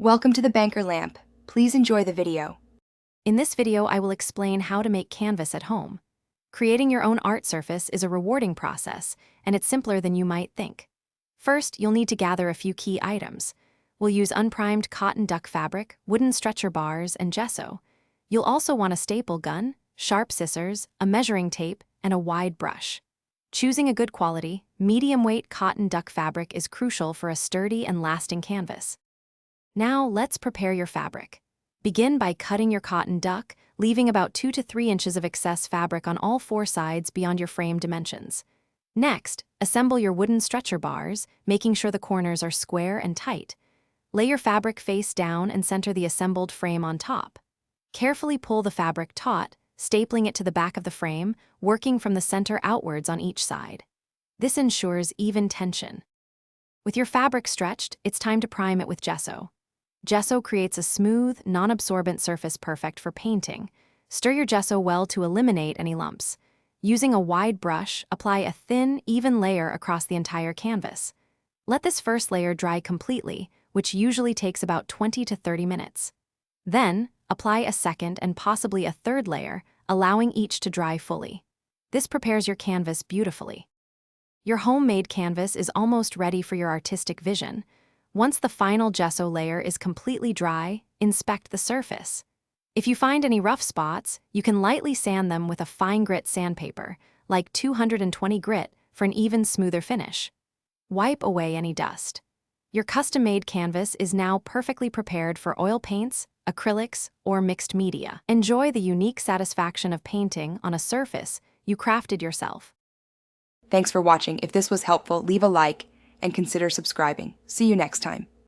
Welcome to the Banker Lamp. Please enjoy the video. In this video, I will explain how to make canvas at home. Creating your own art surface is a rewarding process, and it's simpler than you might think. First, you'll need to gather a few key items. We'll use unprimed cotton duck fabric, wooden stretcher bars, and gesso. You'll also want a staple gun, sharp scissors, a measuring tape, and a wide brush. Choosing a good quality, medium-weight cotton duck fabric is crucial for a sturdy and lasting canvas. Now, let's prepare your fabric. Begin by cutting your cotton duck, leaving about 2 to 3 inches of excess fabric on all 4 sides beyond your frame dimensions. Next, assemble your wooden stretcher bars, making sure the corners are square and tight. Lay your fabric face down and center the assembled frame on top. Carefully pull the fabric taut, stapling it to the back of the frame, working from the center outwards on each side. This ensures even tension. With your fabric stretched, it's time to prime it with gesso. Gesso creates a smooth, non-absorbent surface perfect for painting. Stir your gesso well to eliminate any lumps. Using a wide brush, apply a thin, even layer across the entire canvas. Let this first layer dry completely, which usually takes about 20 to 30 minutes. Then, apply a second and possibly a third layer, allowing each to dry fully. This prepares your canvas beautifully. Your homemade canvas is almost ready for your artistic vision. Once the final gesso layer is completely dry, inspect the surface. If you find any rough spots, you can lightly sand them with a fine grit sandpaper, like 220 grit, for an even smoother finish. Wipe away any dust. Your custom-made canvas is now perfectly prepared for oil paints, acrylics, or mixed media. Enjoy the unique satisfaction of painting on a surface you crafted yourself. Thanks for watching. If this was helpful, leave a like and consider subscribing. See you next time.